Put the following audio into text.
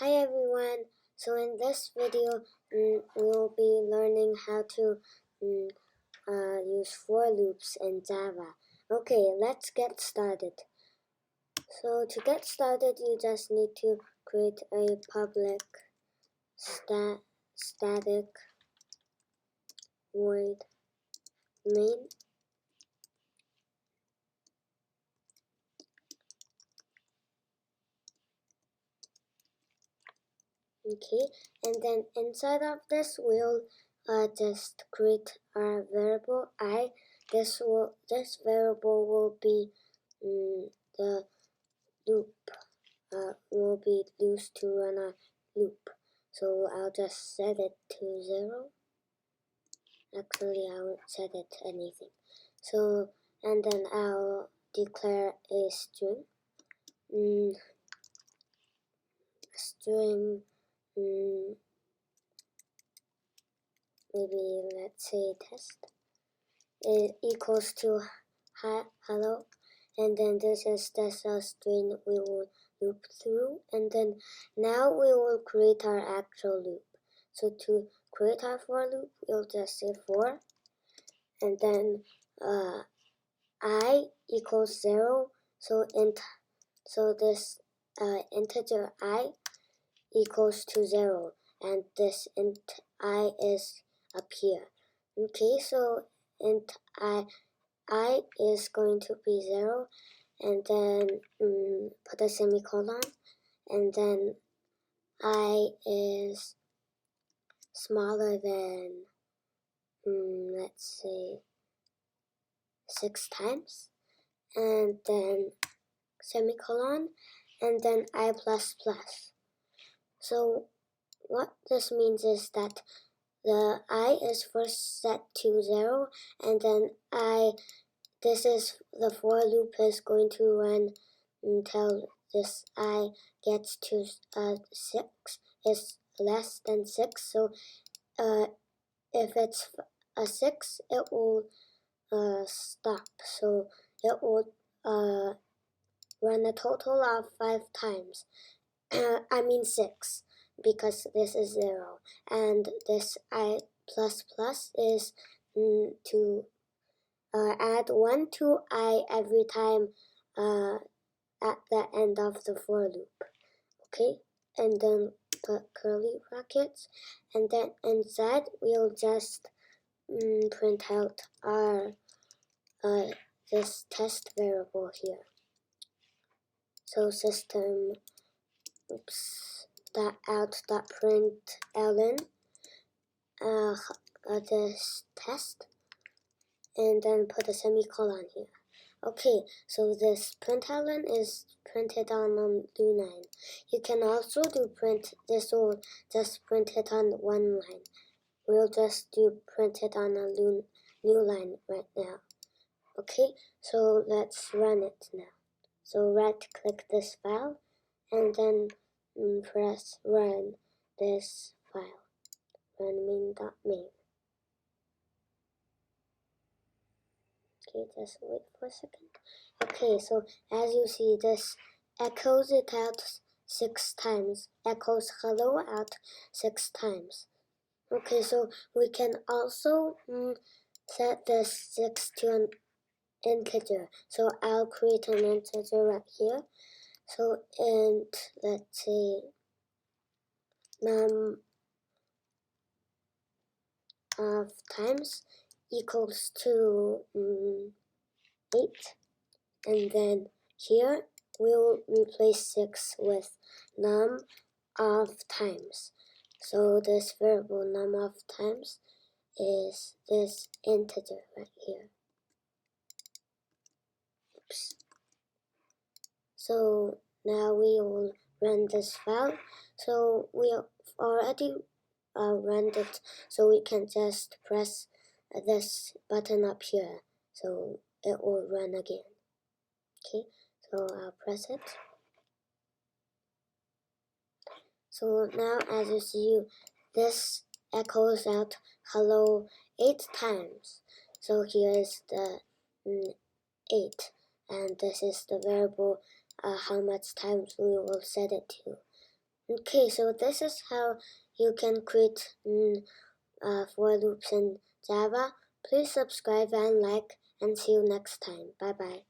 Hi everyone, so in this video we'll be learning how to use for loops in Java. Okay, let's get started. So to get started you just need to create a public static void main. Okay, and then inside of this we'll just create our variable I. This variable will be the loop. Will be used to run a loop. So I'll just set it to 0. Actually, I won't set it to anything. So and then I'll declare a string. Maybe let's say test. It equals to hello, and then this is just a string we will loop through, and then now we will create our actual loop. So to create our for loop, we'll just say for, and then I equals 0, so this integer I equals to 0, and this int I is up here. Okay, so int I is going to be 0, and then put a semicolon, and then I is smaller than let's say 6 times, and then semicolon, and then I plus plus. So what this means is that the I is first set to 0, and then the for loop is going to run until this I gets to 6 is less than 6. So if it's a 6, it will stop. So it will run a total of 5 times. I mean 6, because this is 0, and this I plus plus is to add 1 to I every time at the end of the for loop. Okay, and then put curly brackets, and then inside we'll just print out our this test variable here. So system out.println this test, and then put a semicolon here. Okay, so this println is printed on do9. You can also do print. This will just print it on one line. We'll just do print it on a new line right now. Okay, so let's run it now. So right click this file, and then press run this file, run main.main. Okay, just wait for a second. Okay, so as you see, this echoes it out 6 times, echoes hello out 6 times. Okay, so we can also set this 6 to an integer. So I'll create an integer right here. So int, let's say num of times equals to 8, and then here we'll replace 6 with num of times. So this variable num of times is this integer right here. Oops. So now we will run this file. So we already run it, so we can just press this button up here, so it will run again. Okay, so I'll press it. So now as you see, this echoes out hello 8 times. So here is the 8, and this is the variable how much times we will set it to. Okay, so this is how you can create for loops in Java. Please subscribe and like, and see you next time. Bye bye.